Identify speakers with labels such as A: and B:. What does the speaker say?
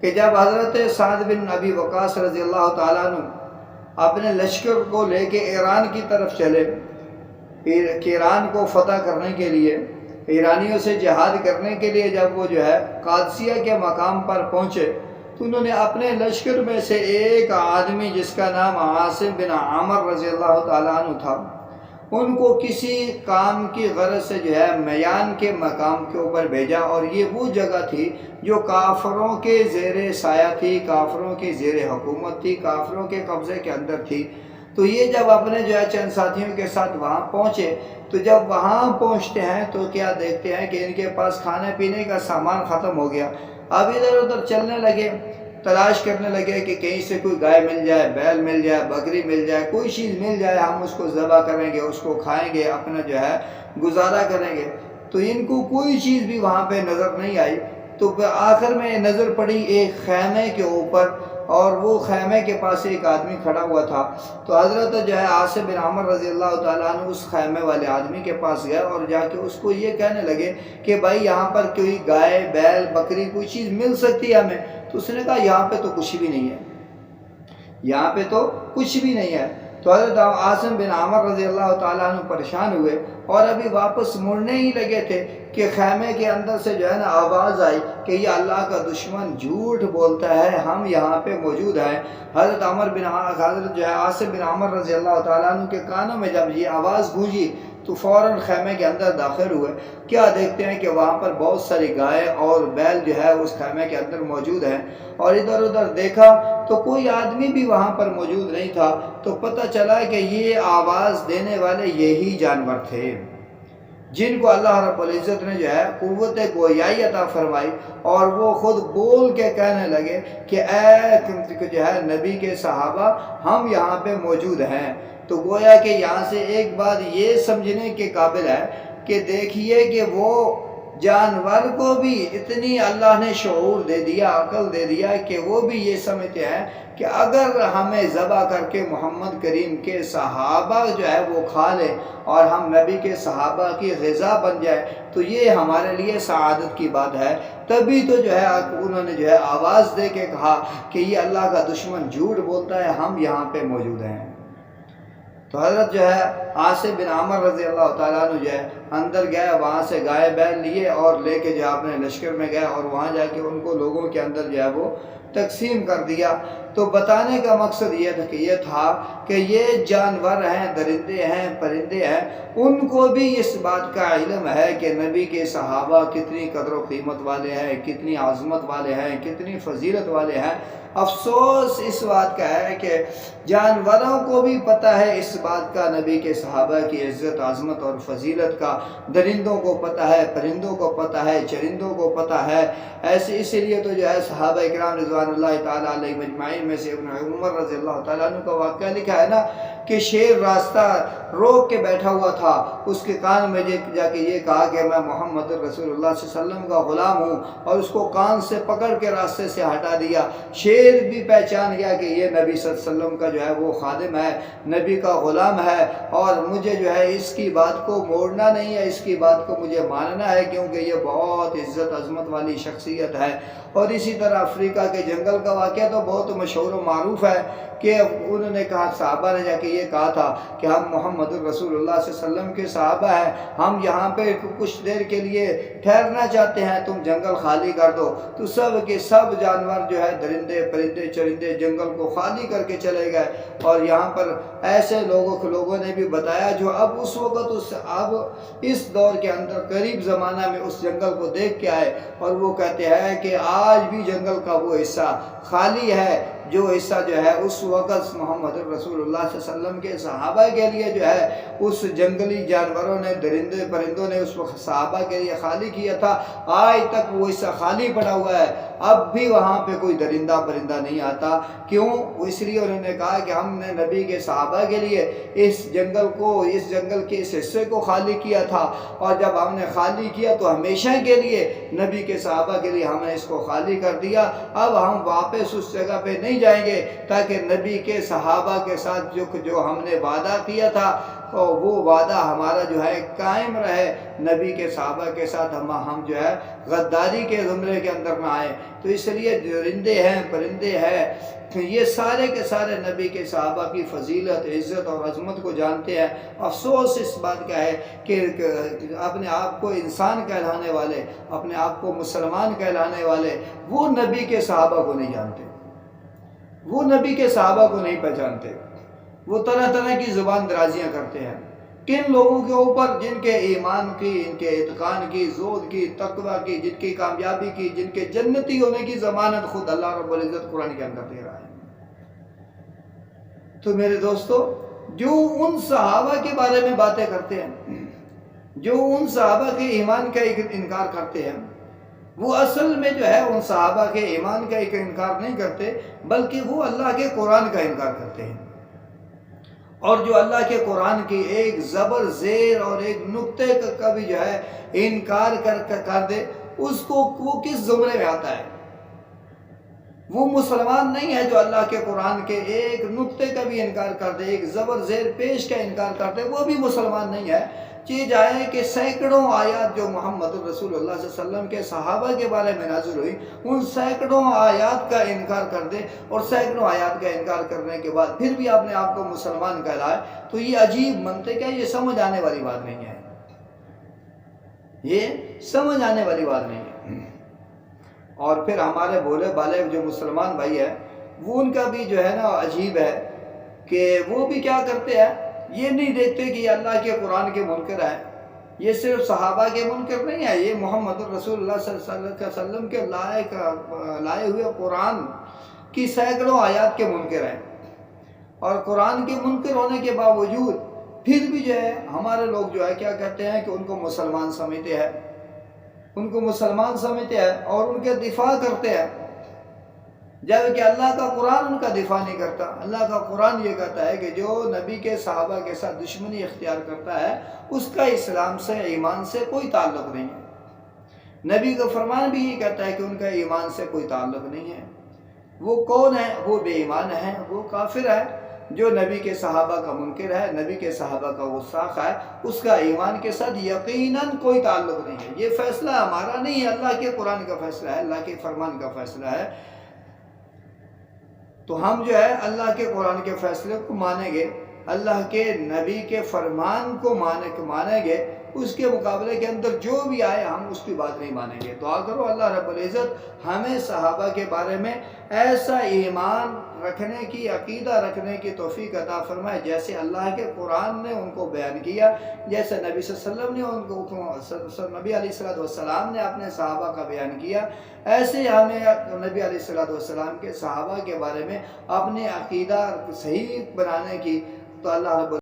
A: کہ جب حضرت سعد بن ابی وقاص رضی اللہ تعالیٰ عنہ اپنے لشکر کو لے کے ایران کی طرف چلے، کہ ایران کو فتح کرنے کے لیے، ایرانیوں سے جہاد کرنے کے لیے جب وہ قادسیہ کے مقام پر پہنچے، تو انہوں نے اپنے لشکر میں سے ایک آدمی جس کا نام عاصم بن عامر رضی اللہ تعالیٰ عنہ تھا، ان کو کسی کام کی غرض سے میان کے مقام کے اوپر بھیجا، اور یہ وہ جگہ تھی جو کافروں کے زیر سایہ تھی، کافروں کی زیر حکومت تھی، کافروں کے قبضے کے اندر تھی۔ تو یہ جب اپنے چند ساتھیوں کے ساتھ وہاں پہنچے، تو جب وہاں پہنچتے ہیں تو کیا دیکھتے ہیں کہ ان کے پاس کھانے پینے کا سامان ختم ہو گیا۔ اب ادھر ادھر چلنے لگے، تلاش کرنے لگے کہ کہیں سے کوئی گائے مل جائے، بیل مل جائے، بکری مل جائے، کوئی چیز مل جائے، ہم اس کو ذبح کریں گے، اس کو کھائیں گے، اپنا گزارا کریں گے۔ تو ان کو کوئی چیز بھی وہاں پہ نظر نہیں آئی۔ تو آخر میں نظر پڑی ایک خیمے کے اوپر، اور وہ خیمے کے پاس ایک آدمی کھڑا ہوا تھا۔ تو حضرت عاصم بن عامر رضی اللہ تعالیٰ عنہ اس خیمے والے آدمی کے پاس گئے اور جا کے اس کو یہ کہنے لگے کہ بھائی یہاں پر کوئی گائے، بیل، بکری، کوئی چیز مل سکتی ہے ہمیں؟ تو اس نے کہا یہاں پہ تو کچھ بھی نہیں ہے، یہاں پہ تو کچھ بھی نہیں ہے۔ تو حضرت عاصم بن عامر رضی اللہ تعالیٰ عنہ پریشان ہوئے، اور ابھی واپس مڑنے ہی لگے تھے کہ خیمے کے اندر سے آواز آئی کہ یہ اللہ کا دشمن جھوٹ بولتا ہے، ہم یہاں پہ موجود ہیں۔ حضرت عاصم بن عامر رضی اللہ تعالیٰ عنہ کے کانوں میں جب یہ آواز گونجی تو فوراً خیمے کے اندر داخل ہوئے۔ کیا دیکھتے ہیں کہ وہاں پر بہت ساری گائے اور بیل اس خیمے کے اندر موجود ہیں، اور ادھر ادھر دیکھا تو کوئی آدمی بھی وہاں پر موجود نہیں تھا۔ تو پتہ چلا کہ یہ آواز دینے والے یہی جانور تھے جن کو اللہ رب العزت نے قوت گویائی عطا فرمائی، اور وہ خود بول کے کہنے لگے کہ اے نبی کے صحابہ، ہم یہاں پہ موجود ہیں۔ تو گویا کہ یہاں سے ایک بات یہ سمجھنے کے قابل ہے کہ دیکھیے کہ وہ جانور کو بھی اتنی اللہ نے شعور دے دیا، عقل دے دیا کہ وہ بھی یہ سمجھتے ہیں کہ اگر ہمیں ذبح کر کے محمد کریم کے صحابہ وہ کھا لیں اور ہم نبی کے صحابہ کی غذا بن جائے تو یہ ہمارے لیے سعادت کی بات ہے۔ تبھی تو انہوں نے آواز دے کے کہا کہ یہ اللہ کا دشمن جھوٹ بولتا ہے، ہم یہاں پہ موجود ہیں۔ تو حضرت عاصم بن عامر رضی اللہ تعالیٰ عنہ اندر گئے، وہاں سے گائے بیل لیے اور لے کے اپنے لشکر میں گئے، اور وہاں جا کے ان کو لوگوں کے اندر وہ تقسیم کر دیا۔ تو بتانے کا مقصد یہ تھا کہ یہ جانور ہیں، درندے ہیں، پرندے ہیں، ان کو بھی اس بات کا علم ہے کہ نبی کے صحابہ کتنی قدر و قیمت والے ہیں، کتنی عظمت والے ہیں، کتنی فضیلت والے ہیں۔ افسوس اس بات کا ہے کہ جانوروں کو بھی پتہ ہے اس بات کا، نبی کے صحابہ کی عزت، عظمت اور فضیلت کا، درندوں کو پتہ ہے، پرندوں کو پتہ ہے، چرندوں کو پتہ ہے۔ اسی لیے تو صحابہ کرام رضوان اللہ تعالیٰ علیہ مجمعین میں سے ابن عمر رضی اللہ تعالیٰ عنہ کا واقعہ لکھا ہے نا کہ شیر راستہ روک کے بیٹھا ہوا تھا، اس کے کان میں جا کے یہ کہا کہ میں محمد رسول اللہ صلی اللہ علیہ وسلم کا غلام ہوں، اور اس کو کان سے پکڑ کے راستے سے ہٹا دیا۔ شیر بھی پہچان گیا کہ یہ نبی صلی اللہ علیہ وسلم کا وہ خادم ہے، نبی کا غلام ہے، اور مجھے اس کی بات کو موڑنا نہیں ہے، اس کی بات کو مجھے ماننا ہے، کیونکہ یہ بہت عزت عظمت والی شخصیت ہے۔ اور اسی طرح افریقہ کے جنگل کا واقعہ تو بہت مشہور و معروف ہے کہ انہوں نے کہا، صحابہ نے جا کے یہ کہا تھا کہ ہم محمد رسول اللہ صلی اللہ علیہ وسلم کے صحابہ ہیں، ہم یہاں پہ کچھ دیر کے لیے ٹھہرنا چاہتے ہیں، تم جنگل خالی کر دو۔ تو سب کے سب جانور درندے، پرندے، چرندے جنگل کو خالی کر کے چلے گئے، اور یہاں پر ایسے لوگوں نے بھی بتایا جو اب اس وقت اب اس دور کے اندر قریب زمانہ میں اس جنگل کو دیکھ کے آئے، اور وہ کہتے ہیں کہ آج بھی جنگل کا وہ حصہ خالی ہے جو حصہ اس وقت محمد رسول اللہ صلی اللہ علیہ وسلم کے صحابہ کے لیے اس جنگلی جانوروں نے، درندے پرندوں نے اس وقت صحابہ کے لیے خالی کیا تھا، آج تک وہ حصہ خالی پڑا ہوا ہے۔ اب بھی وہاں پہ کوئی درندہ پرندہ نہیں آتا، کیوں؟ اس لیے انہوں نے کہا کہ ہم نے نبی کے صحابہ کے لیے اس جنگل کے اس حصے کو خالی کیا تھا، اور جب ہم نے خالی کیا تو ہمیشہ کے لیے نبی کے صحابہ کے لیے ہم نے اس کو خالی کر دیا، اب ہم واپس اس جگہ پہ نہیں نہیں جائیں گے تاکہ نبی کے صحابہ کے ساتھ جو ہم نے وعدہ کیا تھا وہ وعدہ ہمارا جو ہے قائم رہے، نبی کے صحابہ کے ساتھ ہم جو ہے غداری کے زمرے کے اندر نہ آئے۔ تو اس لیے درندے ہیں، پرندے ہیں، یہ سارے کے سارے نبی کے صحابہ کی فضیلت، عزت اور عظمت کو جانتے ہیں۔ افسوس اس بات کا ہے کہ اپنے آپ کو انسان کہلانے والے، اپنے آپ کو مسلمان کہلانے والے، وہ نبی کے صحابہ کو نہیں جانتے، وہ نبی کے صحابہ کو نہیں پہچانتے۔ وہ طرح طرح کی زبان درازیاں کرتے ہیں کن لوگوں کے اوپر جن کے ایمان کی، ان کے اتقان کی، زہد کی، تقوی کی، جن کی کامیابی کی، جن کے جنتی ہونے کی ضمانت خود اللہ رب العزت قرآن کے اندر دے رہا ہے۔ تو میرے دوستو، جو ان صحابہ کے بارے میں باتیں کرتے ہیں، جو ان صحابہ کے ایمان کا انکار کرتے ہیں، وہ اصل میں جو ہے ان صحابہ کے ایمان کا ایک انکار نہیں کرتے، بلکہ وہ اللہ کے قرآن کا انکار کرتے ہیں۔ اور جو اللہ کے قرآن کی ایک زبر زیر اور ایک نقطے کا بھی جو ہے انکار کر دے، اس کو وہ کس زمرے میں آتا ہے؟ وہ مسلمان نہیں ہے جو اللہ کے قرآن کے ایک نقطے کا بھی انکار کر دے، ایک زبر زیر پیش کا انکار کر دے، وہ بھی مسلمان نہیں ہے۔ چیز آئے کہ سینکڑوں آیات جو محمد رسول اللہ صلی اللہ علیہ وسلم کے صحابہ کے بارے میں نازل ہوئی، ان سینکڑوں آیات کا انکار کر دے، اور سینکڑوں آیات کا انکار کرنے کے بعد پھر بھی اپنے آپ کو مسلمان کہلائے، تو یہ عجیب منطق ہے، یہ سمجھ آنے والی بات نہیں ہے، یہ سمجھ آنے والی بات نہیں ہے۔ اور پھر ہمارے بھولے بھالے جو مسلمان بھائی ہیں، وہ ان کا بھی جو ہے نا عجیب ہے کہ وہ بھی کیا کرتے ہیں، یہ نہیں دیکھتے کہ یہ اللہ کے قرآن کے منکر ہیں، یہ صرف صحابہ کے منکر نہیں ہے، یہ محمد رسول اللہ صلی اللہ علیہ وسلم کے لائے ہوئے قرآن کی سینکڑوں آیات کے منکر ہیں۔ اور قرآن کے منکر ہونے کے باوجود پھر بھی جو ہے ہمارے لوگ جو ہے کیا کہتے ہیں کہ ان کو مسلمان سمجھتے ہیں، ان کو مسلمان سمجھتے ہیں اور ان کے دفاع کرتے ہیں، جبکہ اللہ کا قرآن ان کا دفاع نہیں کرتا۔ اللہ کا قرآن یہ کہتا ہے کہ جو نبی کے صحابہ کے ساتھ دشمنی اختیار کرتا ہے، اس کا اسلام سے، ایمان سے کوئی تعلق نہیں ہے۔ نبی کا فرمان بھی یہ کہتا ہے کہ ان کا ایمان سے کوئی تعلق نہیں ہے۔ وہ کون ہے؟ وہ بے ایمان ہے، وہ کافر ہے۔ جو نبی کے صحابہ کا منکر ہے، نبی کے صحابہ کا گستاخ ہے، اس کا ایمان کے ساتھ یقیناً کوئی تعلق نہیں ہے۔ یہ فیصلہ ہمارا نہیں ہے، اللہ کے قرآن کا فیصلہ ہے، اللہ کے فرمان کا فیصلہ ہے۔ تو ہم جو ہے اللہ کے قرآن کے فیصلے کو مانیں گے، اللہ کے نبی کے فرمان کو مانیں گے، اس کے مقابلے کے اندر جو بھی آئے ہم اس کی بات نہیں مانیں گے۔ دعا کرو اللہ رب العزت ہمیں صحابہ کے بارے میں ایسا ایمان رکھنے کی، عقیدہ رکھنے کی توفیق عطا فرمائے جیسے اللہ کے قرآن نے ان کو بیان کیا، جیسے نبی صلی اللہ علیہ وسلم نے ان کو، نبی علیہ السلام نے اپنے صحابہ کا بیان کیا، ایسے ہمیں نبی علیہ السلام کے صحابہ کے بارے میں اپنے عقیدہ صحیح بنانے کی تو اللہ رب